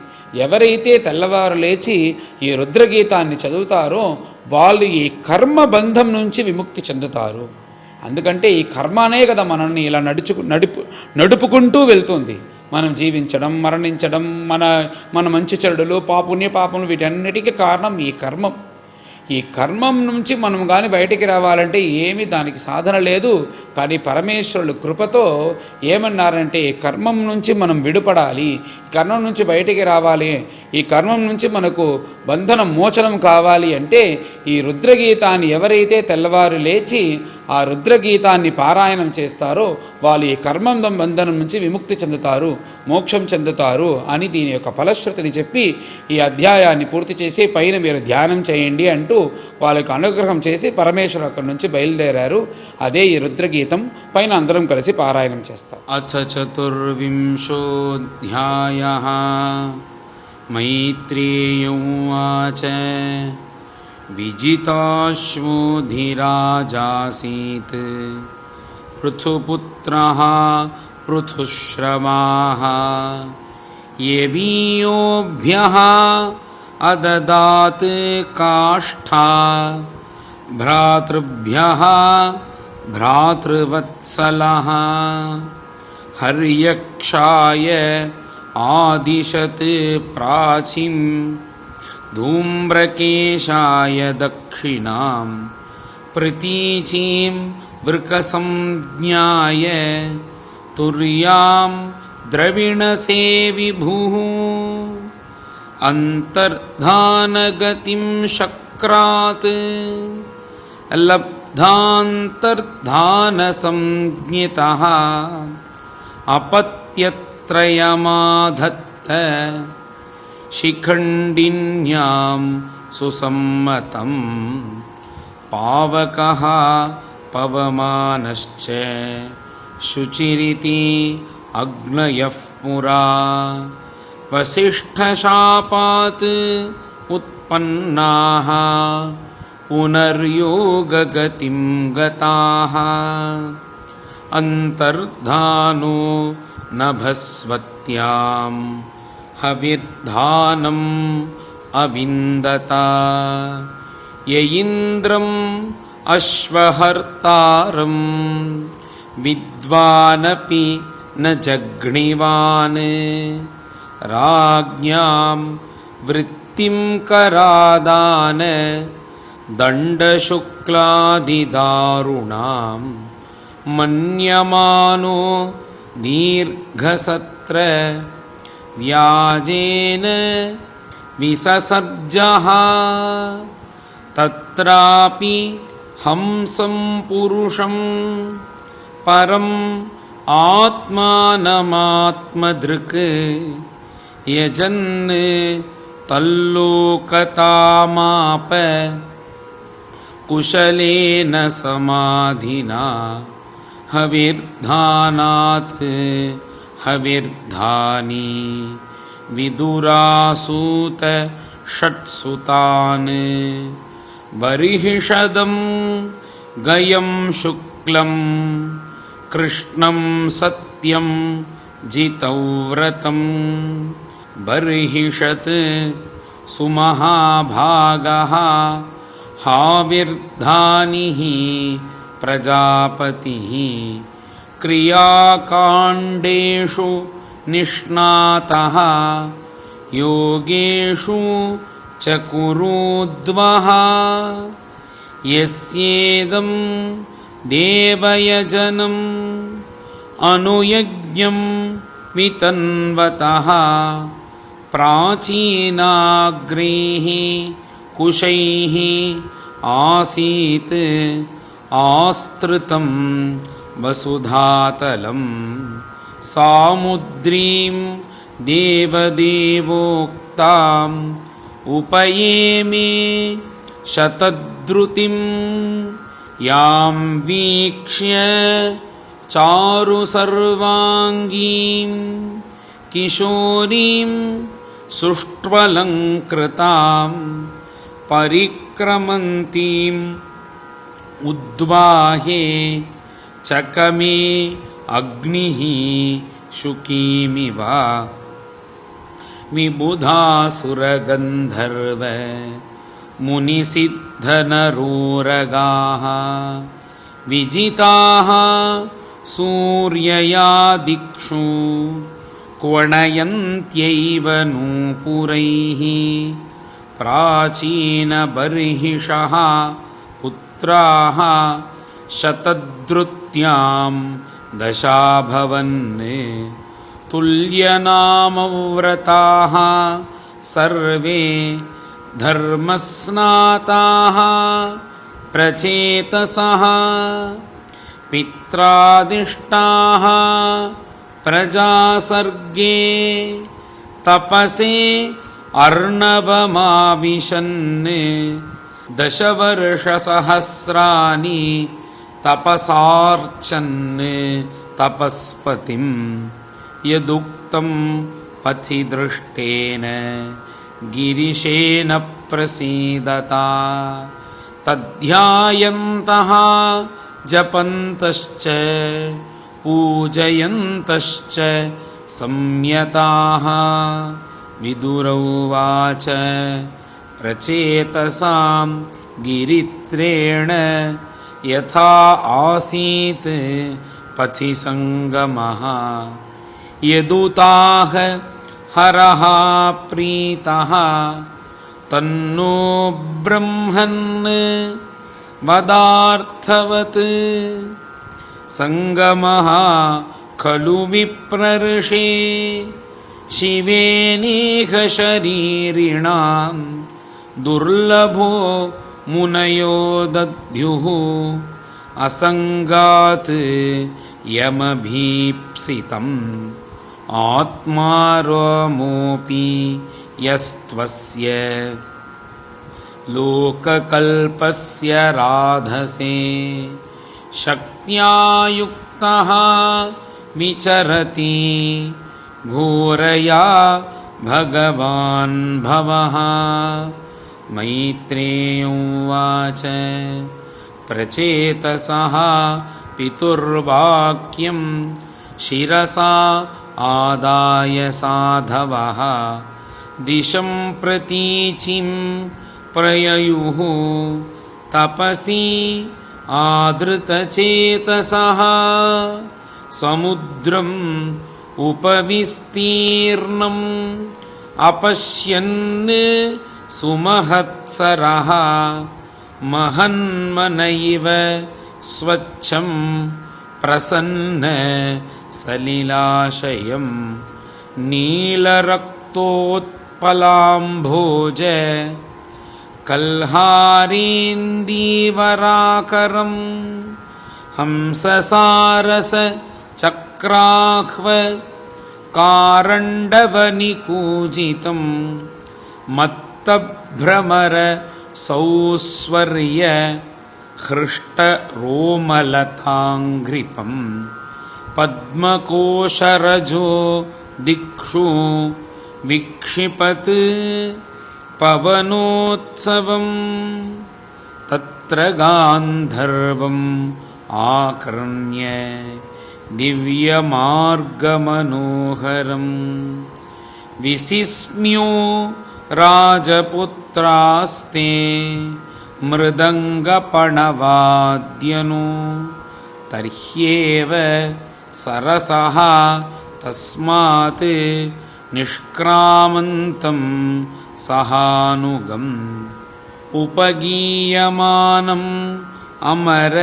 ఎవరైతే తెల్లవారు లేచి ఈ రుద్రగీతాన్ని చదువుతారో వాళ్ళు ఈ కర్మబంధం నుంచి విముక్తి చెందుతారు. ఎందుకంటే ఈ కర్మనే కదా మనల్ని ఇలా నడుపుకుంటూ వెళ్తుంది. మనం జీవించడం, మరణించడం, మన మంచి చెడులు, పుణ్యపాపములు వీటన్నిటికీ కారణం ఈ కర్మం. ఈ కర్మం నుంచి మనం కానీ బయటికి రావాలంటే ఏమీ దానికి సాధన లేదు. కానీ పరమేశ్వరుడు కృపతో ఏమన్నారంటే ఈ కర్మం నుంచి మనం విడుపడాలి, ఈ కర్మం నుంచి బయటికి రావాలి, ఈ కర్మం నుంచి మనకు బంధనం మోచనం కావాలి అంటే ఈ రుద్రగీతాన్ని ఎవరైతే తెల్లవారు లేచి ఆ రుద్రగీతాన్ని పారాయణం చేస్తారో వాళ్ళు ఈ కర్మం బంధనం నుంచి విముక్తి చెందుతారు, మోక్షం చెందుతారు అని దీని యొక్క ఫలశ్రుతిని చెప్పి ఈ అధ్యాయాన్ని పూర్తి చేసి పైన మీరు ధ్యానం చేయండి అంటూ వాళ్ళకి అనుగ్రహం చేసి పరమేశ్వరు అక్కడి నుంచి బయలుదేరారు. అదే ఈ రుద్రగీతం. పైన అందరం కలిసి పారాయణం చేస్తాం. అథ చతుర్వింశోऽధ్యాయః मैत्रेय उवाच विजिताश्वो धीराजासीत् पृथुपुत्रः पृथुश्रवाः येवीयोभ्यः अददात् काष्ठा भ्रातृभ्यः भ्रातृवत्सलः हर्यक्षाय आदिशत् प्राचीं धूम्रकेशाय दक्षिणां प्रतीचीं वृकसंज्ञाय तुर्यां द्रविणसे विभुः अन्तर्धानगतिं शक्रात् लब्धान्तर्धानसंज्ञितः अपत्यत्रयमाधत्त शिखण्डिन्यां सुसम्मतं पावकः पवमानश्च शुचिरिति अग्नयः पुरा वसिष्ठशापात् उत्पन्नाः पुनर्योगगतिं गताः अन्तर्धानो नभस्वत्यां हविर्धानम् अविन्दता य इन्द्रम् अश्वहर्तारं विद्वानपि न जग्निवान् राज्ञां वृत्तिं करादान दण्डशुक्लादिदारुणां मन्यमानो दीर्घसत्र व्याजेन विससर्जः तत्रापि हंसं पुरुषं परम् आत्मानमात्मदृक् यजन् तल्लोकतामाप कुशलेन समाधिना हविर्धानात् हविर्धानी विदुरासूत षट्सुतान् बर्हिषदं गयं शुक्लं कृष्णं सत्यं जितव्रतं बर्हिषत् सुमहाभागः हाविर्धानिः प्रजापतिः क्रियाकाण्डेषु निष्णातः योगेषु च कुरुद्वः यस्येदं देवयजनम् अनुयज्ञं वितन्वतः प्राचीनाग्रैः कुशैः आसीत् आस्तृतं वसुधातलं सामुद्रीं देवदेवोक्ताम् उपयेमे शतद्रुतिं यां वीक्ष्य चारुसर्वाङ्गीं किशोरीं सुष्ट्वलङ्कृतां परिक्रमन्तीं उद्वाहे चकमे अग्निः शुकीमिव विबुधासुरगन्धर्व मुनिसिद्धनरोरगाः विजिताः सूर्यया दिक्षु क्वणयन्त्यैव नूपुरैः प्राचीनबर्हिषः पुत्राः शतद्रुत्यां दशाभवन् तुल्यनामव्रताः सर्वे धर्मस्नाताः प्रचेतसः पित्रादिष्टाः प्रजासर्गे तपसे अर्णवमाविशन् दशवर्षसहस्राणि तपसार्चन् तपस्पतिं यदुक्तं पथि दृष्टेन गिरिशेन प्रसीदता तद्ध्यायन्तः जपन्तश्च पूजयन्तश्च संयताः। विदुरौवाच प्रचेतसां गिरित्रेण यथा आसीत् पथि संगमः यदुताः हरः प्रीतः तन्नो ब्रह्मन् वदार्थवत् संगमः खलु विप्रर्षे शिवेनेह शरीरिणां दुर्लभो मुनयो दद्युः असंगात् यमभीप्सितम् आत्मारामोऽपि यस्त्वस्य लोककल्पस्य राधसे शक्त्या युक्तः विचरति घोरया भगवान् भवः। मैत्रेय उवाच प्रचेतसः पितुर्वाक्यं शिरसा आदाय साधवः दिशं प्रतीचिं प्रययुः तपसी आदृतचेतसः समुद्रम् उपविस्तीर्णम् अपश्यन् सुमहत्सरः महन्मन इव स्वच्छं प्रसन्न सलिलाशयं नीलरक्तोत्पलाम्भोज कल्हारेन्दीवराकरं हंससारस चक्राह्व कारण्डवनिकूजितं मत्तभ्रमर सौस्वर्य हृष्टरोमलताङ्घ्रिपं पद्मकोशरजो दिक्षु विक्षिपत् पवनोत्सवं तत्र गान्धर्वम् आकर्ण्य दिव्यमार्गमनोहरं विसिस्म्यो राजपुत्रास्ते मृदङ्गपणवाद्यनो तर्ह्येव सरसः तस्मात् निष्क्रामन्तं सहानुगम् उपगीयमानम् अमर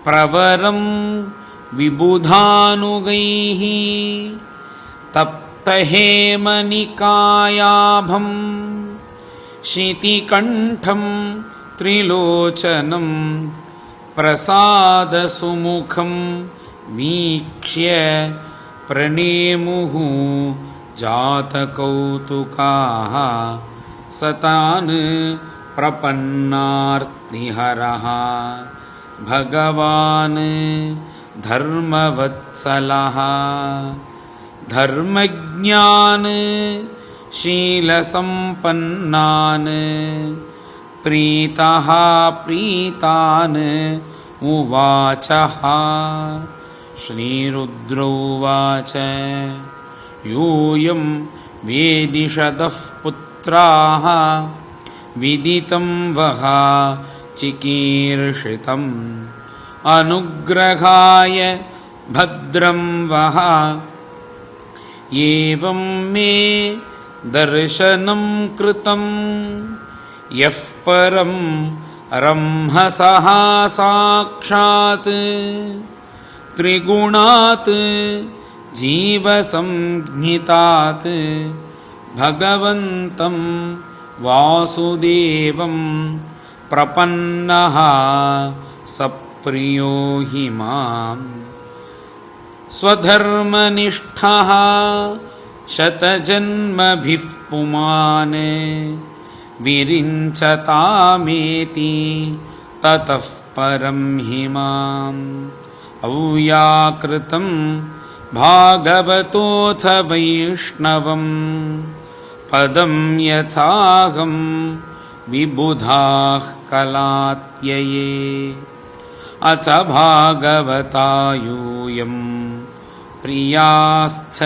प्रवरं विबुधानुगैः तप्तहेमनिकायाभं शितिकण्ठं त्रिलोचनं प्रसादसुमुखं वीक्ष्य प्रणेमुः जातकौतुकाः सतान् प्रपन्नार्तिहरः भगवान् धर्मवत्सलः धर्मज्ञान् शीलसम्पन्नान् प्रीतः प्रीतान् उवाचः। श्रीरुद्रोवाच यूयं वेदिषदः पुत्राः विदितं वः चिकीर्षितम् अनुग्रहाय भद्रं वः एवं मे दर्शनं कृतं यः परं रंहसः साक्षात् त्रिगुणात् जीवसंज्ञितात् भगवन्तं वासुदेवं प्रपन्नः सप्रियो हि माम् स्वधर्मनिष्ठः शतजन्मभिः पुमान् विरिञ्चतामेति ततः परं हि माम् अव्याकृतं भागवतोऽथ वैष्णवं पदं यथाहं विबुधाः कलात्यये अथ भागवतायूयं प्रियास्थ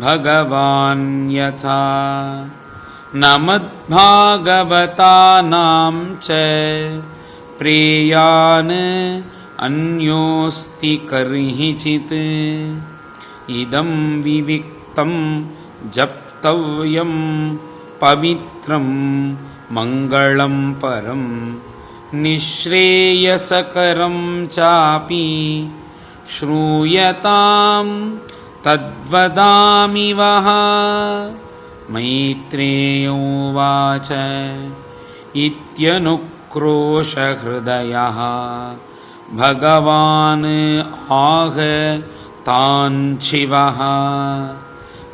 भगवान् यथा न मद्भागवतानां च प्रेयान् अन्योस्ति कर्हिचित् इदं विविक्तं जप्तव्यं पवित्रं मङ्गलं परं निःश्रेयसकरं चापि श्रूयतां तद्वदामि वः। मैत्रेय उवाच इत्यनुक्रोशहृदयः भगवान् आह तान् शिवः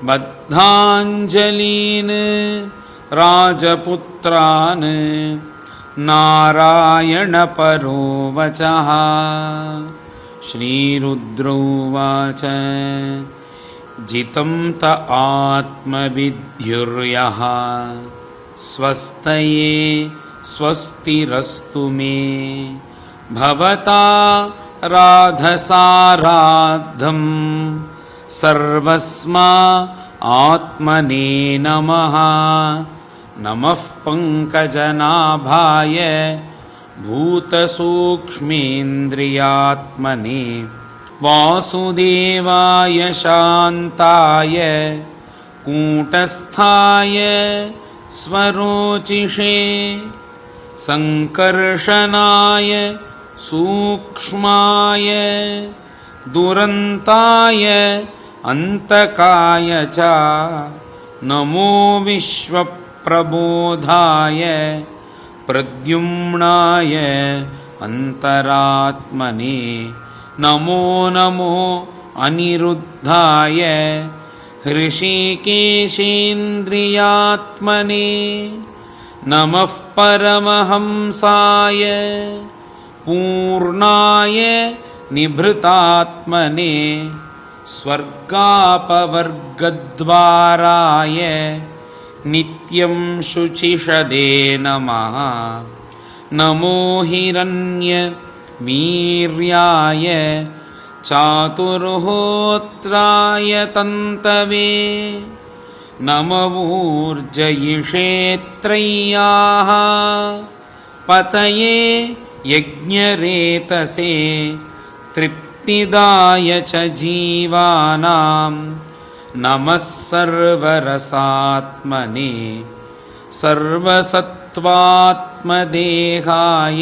बद्धाञ्जलीन् राजपुत्रान् नारायणपरो वचः। श्रीरुद्रोवाच जितं त आत्मविद्युर्यः स्वस्तये स्वस्तिरस्तु मे भवता राधसाराद्धं सर्वस्मा आत्मने नमः। नमः पंकजनाभाय भूतसूक्ष्मेन्द्रियात्मने वासुदेवाय शान्ताय कूटस्थाय स्वरोचिषे संकर्षणाय सूक्ष्माय दुरन्ताय अन्तकाय च नमो विश्वप्रबोधाय प्रद्युम्नाय अन्तरात्मने नमो नमो अनिरुद्धाय हृषीकेशेन्द्रियात्मने नमः परमहंसाय पूर्णाय निभृतात्मने स्वर्गापवर्गद्वाराय नित्यं शुचिषदे नमः। नमो हिरण्यवीर्याय चातुर्होत्राय तन्तवे नमवूर्जयिषेत्रय्याः पतये यज्ञरेतसे तृप्तिदाय च जीवानां नमः सर्वरसात्मने सर्वसत्त्वात्मदेहाय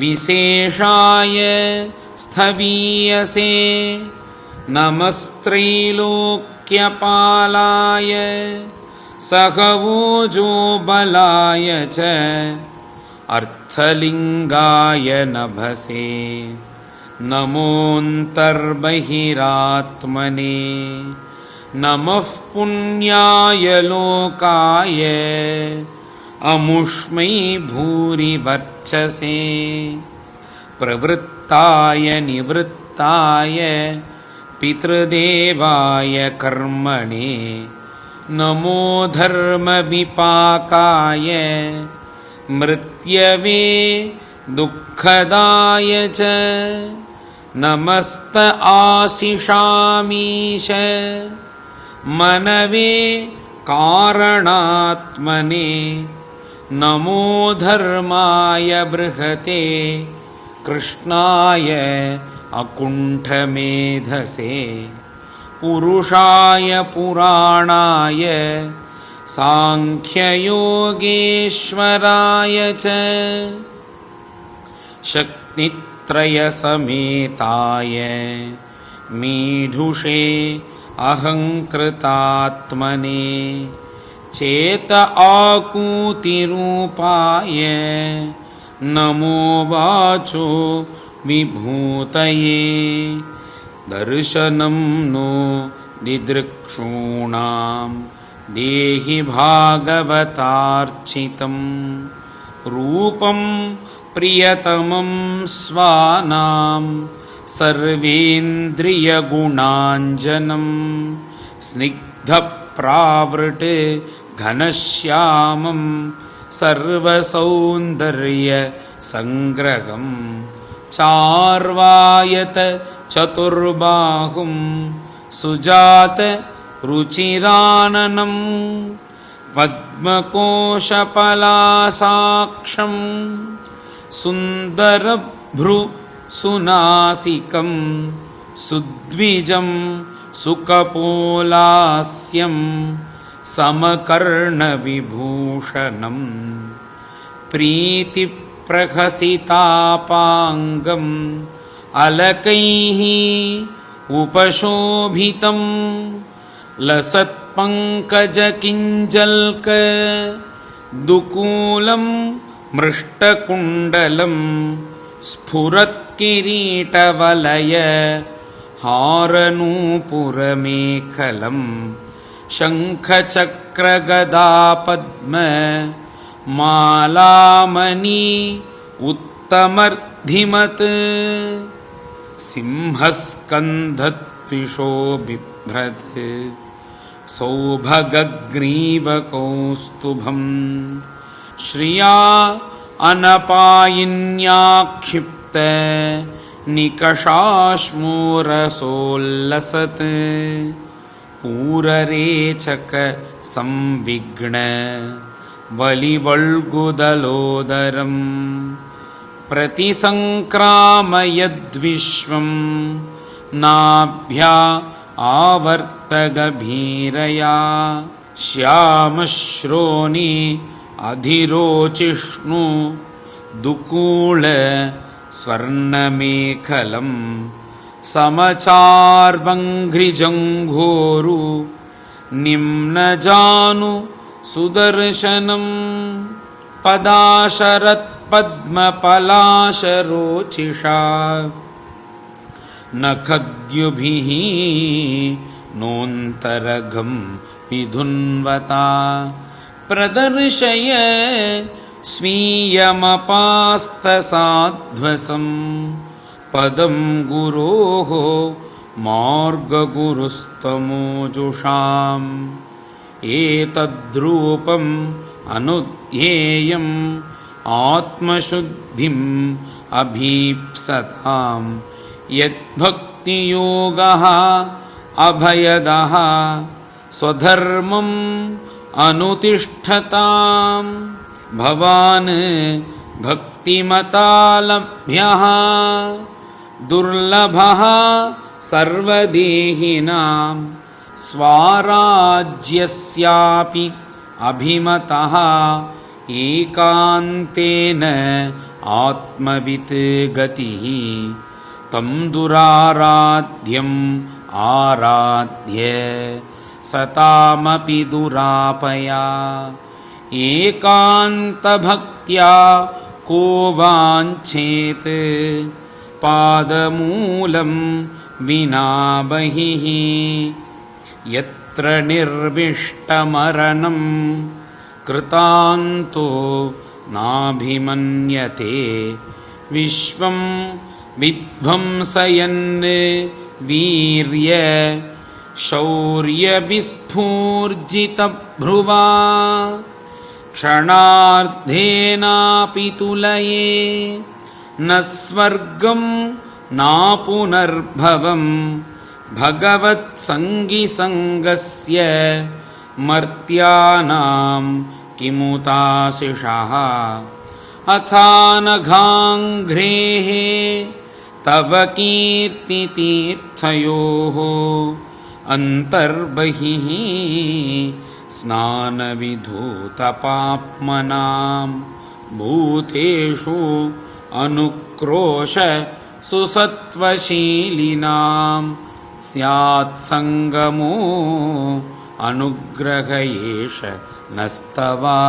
विशेषाय स्थवीयसे नमस्त्रैलोक्यपालाय सहवोजोबलाय च अर्थलिङ्गाय नभसे नमोऽन्तर्बहिरात्मने नमः पुण्याय लोकाय अमुष्मै भूरिवर्चसे प्रवृत्ताय निवृत्ताय पितृदेवाय कर्मणे नमो धर्मविपाकाय मृत्यवे दुःखदाय च नमस्त आशिषामीश मनवे कारणात्मने नमो धर्माय बृहते कृष्णाय अकुण्ठमेधसे पुरुषाय पुराणाय सांख्ययोगेश्वराय च शक्तित्रयसमेताय मीढुषे अहङ्कृतात्मने चेत आकूतिरूपाय नमो वाचो विभूतये दर्शनं नो दिदृक्षूणां देहि भागवतार्चितं रूपं प्रियतमं स्वानां सर्वेन्द्रियगुणाञ्जनं स्निग्धप्रावृट् घनश्यामं सर्वसौन्दर्यसङ्ग्रहं चार्वायत चतुर्बाहुं सुजात रुचिराननं पद्मकोशपलासाक्षं सुन्दरभ्रुसुनासिकं सुद्विजं सुकपोलास्यं समकर्णविभूषणं प्रीतिप्रहसितापाङ्गम् अलकैः उपशोभितं लसत्पङ्कजकिञ्जल्क दुकूलं मृष्टकुण्डलं स्फुरत्किरीटवलय हारनूपुरमेखलं शङ्खचक्रगदापद्म मालामणि उत्तमर्धिमत् सिंहस्कन्धत्विषो बिभ्रत् सौभगग्रीवकौस्तुभं श्रिया अनपायिन्याक्षिप्त निकषाश्मोरसोल्लसत् पूररेचक संविघ्न वलिवल्गुदलोदरम् प्रतिसङ्क्रामयद्विश्वं नाभ्या आवर्तगभीरया श्यामश्रोणि अधिरोचिष्णु दुकूल स्वर्णमेखलं समचार्वङ्घ्रिजङ्घोरु निम्नजानु सुदर्शनं पदाशरत्पद्मपलाशरोचिषा नखद्युभिः नोऽन्तरघं विधुन्वता प्रदर्शय स्वीयमपास्तसाध्वसं पदं गुरोः मार्गगुरुस्तमोजुषाम् एतद्रूपम् अनुध्येयम् आत्मशुद्धिम् अभीप्सतां यद्भक्तियोगः अभयदः स्वधर्मम् अनुतिष्ठतां भवान् भक्तिमतालभ्यः दुर्लभः सर्वदेहिनां स्वाराज्यस्यापि अभिमतः एकान्तेन आत्मवित् गतिः तं दुराराध्यम् आराध्य सतामपि दुरापया एकान्तभक्त्या को वाञ्छेत् पादमूलं विना बहिः यत्र निर्विष्टमरणं कृतान्तो नाभिमन्यते विश्वं विध्वंसयन् वीर्य शौर्यविस्फूर्जितभ्रुवा क्षणार्धेनापि तुलये न स्वर्गं नापुनर्भवं भगवत्सङ्गिसङ्गस्य मर्त्यानां किमुताशिषः अथानघाङ्घ्रेः तव कीर्तितीर्थयोः अन्तर्बहिः स्नानविधूतपाप्मनां भूतेषु अनुक्रोश सुसत्त्वशीलिनां स्यात्सङ्गमो अनुग्रह एष नस्तवा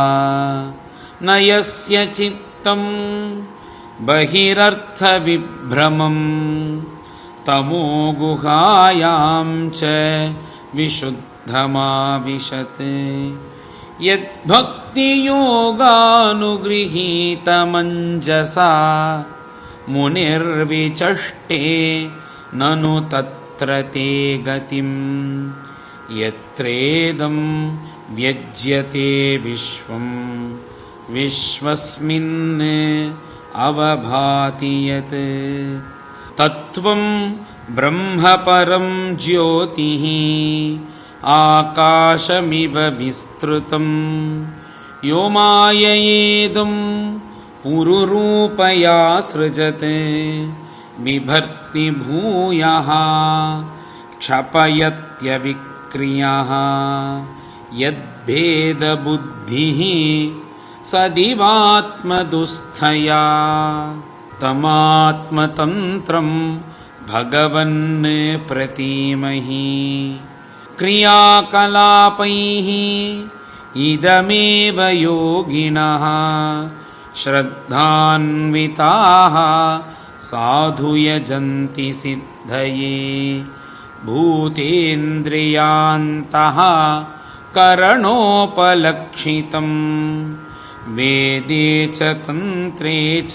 न यस्य चित्तं बहिरर्थविभ्रमं तमो गुहायां च विशुद्धमाविशत् यद्भक्तियोगानुगृहीतमञ्जसा मुनिर्विचष्टे ननु तत्र ते गतिं यत्रेदं व्यज्यते विश्वं विश्वस्मिन् अवभाति यत् तत्त्वं ब्रह्म परं ज्योतिः आकाशमिव विस्तृतं यो माययेदं पुरुरूपया सृजते बिभर्ति भूयः क्षपयत्यविक्रियः यद्भेदबुद्धिः सदिवात्मदुःस्थया तमात्मतन्त्रं भगवन् प्रतीमहि क्रियाकलापैः इदमेव योगिनः श्रद्धान्विताः साधु यजन्ति सिद्धये भूतेन्द्रियान्तः करणोपलक्षितं वेदे च तन्त्रे च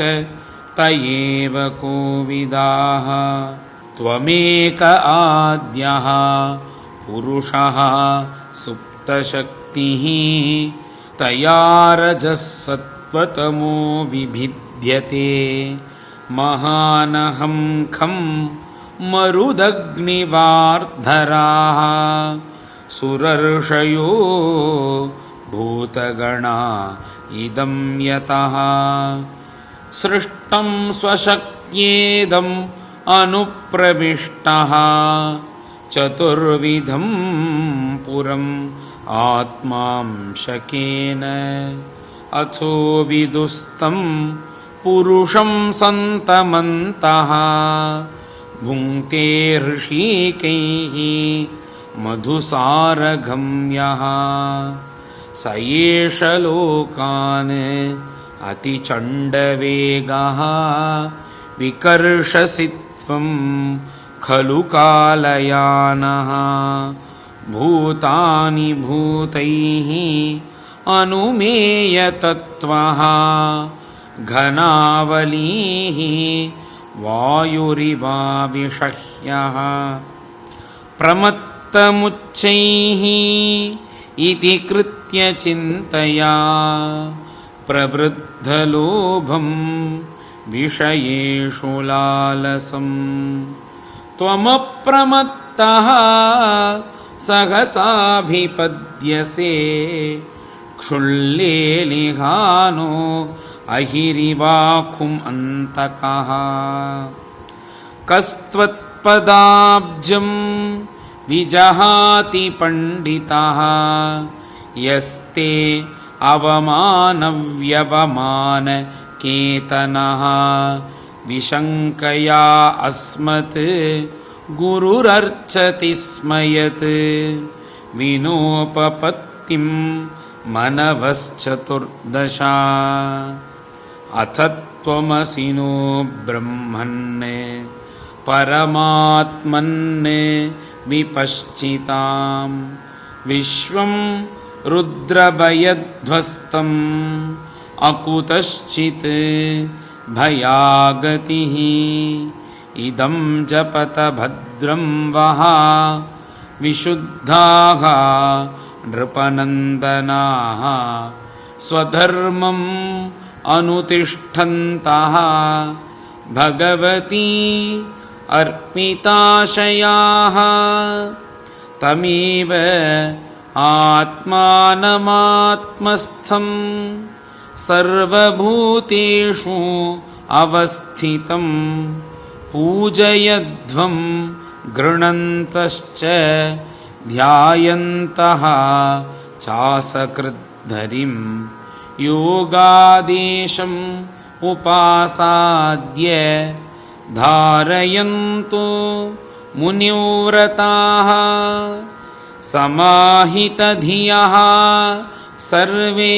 त एव कोविदाः त्वमेक आद्यः पुरुषः सुप्तशक्तिः तया रजः सत्त्वतमो विभिद्यते महानहं खं मरुदग्निवार्धराः सुरर्षयो भूतगणा इदं यतः सृष्टं स्वशक्येदम् अनुप्रविष्टः चतुर्विधं पुरम् आत्मांशकेन अथो विदुस्तं पुरुषं सन्तमन्तः भुङ्क्ते ऋषिकैः मधुसारगम्यः स एष लोकान् अतिचण्डवेगः विकर्षसि त्वं खलु कालयानः भूतानि भूतैः अनुमेयतत्त्वः घनावलीः वायुरिवाविषह्यः प्रमत्तमुच्चैः इति कृत्य चिन्तया प्रवृद्धलोभं विषयेषु लालसं त्वमप्रमत्तः सहसाभिपद्यसे क्षुल्लेलिहानो अहिरिवाखुम् अन्तकः कस्त्वत्पदाब्जं विजहाति पण्डितः यस्ते अवमानव्यवमानकेतनः विशङ्कया अस्मत् गुरुरर्चति स्म यत् विनोपपत्तिं मनवश्चतुर्दशा अथ त्वमसि नो ब्रह्मन् परमात्मन् विपश्चितां विश्वं रुद्रभयध्वस्तम् अकुतश्चित् भयागतिः इदं जपत भद्रं वः विशुद्धाः नृपनन्दनाः स्वधर्मम् अनुतिष्ठन्तः भगवती अर्पिताशयाः तमेव आत्मानमात्मस्थं सर्वभूतेषु अवस्थितं पूजयध्वं गृह्णन्तश्च ध्यायन्तः चासकृद्धरिं योगादेशम् उपासाद्य धारयन्तु मुनिव्रताः समाहितधियः सर्वे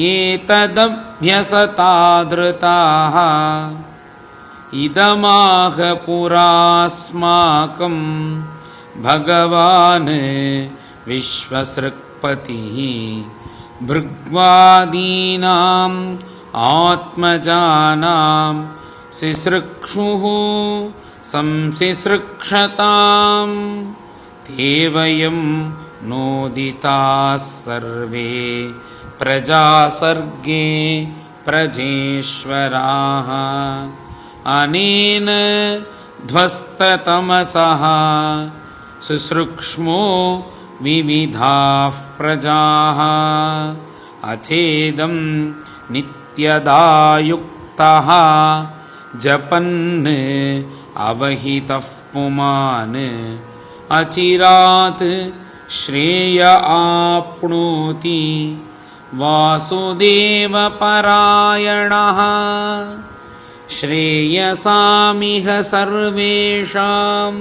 एतदभ्यसतादृताः इदमाह पुरास्माकं भगवान् विश्वसृक्पतिः भृग्वादीनाम् आत्मजानां सिसृक्षुः संसिसृक्षताम् ते वयं नोदिताः सर्वे प्रजासर्गे प्रजेश्वराः अनेन ध्वस्ततमसः सुसृक्ष्मो विविधाः प्रजाः अचेदं नित्यदायुक्तः जपन् अवहितः पुमान् अचिरात् श्रेय आप्नोति वासुदेवपरायणः श्रेयसामिह सर्वेषां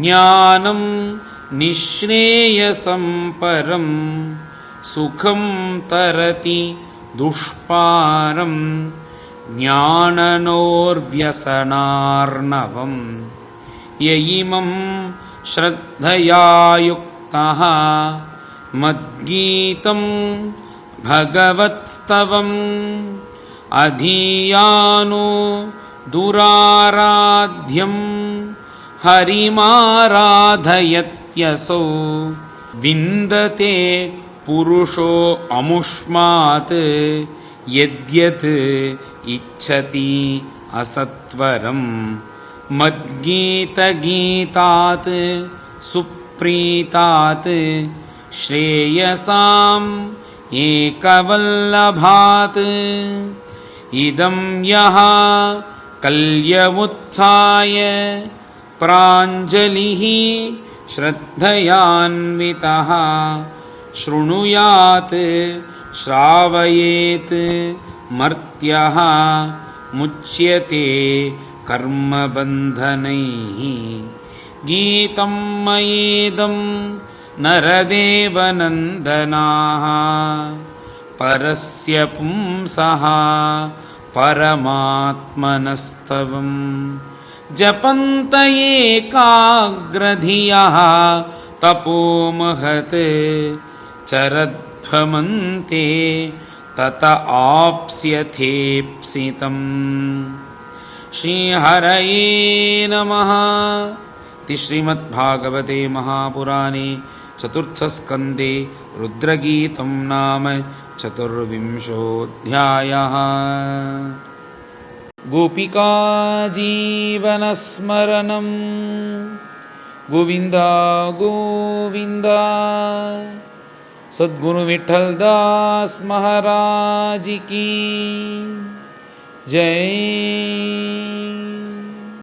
ज्ञानं निःश्रेयसं परं सुखं तरति दुष्पारं ज्ञाननोर्व्यसनार्णवं य इमं श्रद्धया युक्तः मद्गीतं भगवत्स्तवम् अधीयानो दुराराध्यं हरिमाराधयत्यसौ विन्दते पुरुषो अमुष्मात् यद्यत् इच्छति असत्वरं मद्गीतगीतात् सुप्रीतात् श्रेयसाम् एकवल्लभात् इदं यः कल्यमुत्थाय प्राञ्जलिः श्रद्धयान्वितः शृणुयात् श्रावयेत् मर्त्यः मुच्यते कर्मबन्धनैः गीतं मयेदं नरदेवनन्दनाः परस्य पुंसः परमात्मनस्तवम् जपन्त एकाग्रधियः तपोमहत् चरध्वमन्ते तत आप्स्यथेप्सितम् श्रीहरये नमः। श्रीमद्भागवते महापुराणे चतुर्थस्कन्धे रुद्रगीतं नाम चतुर्विंशोऽध्यायः। गोपिका जीवनस्मरणं गोविन्द गोविन्द। सद्गुरु विठ्ठलदास महाराज की जय।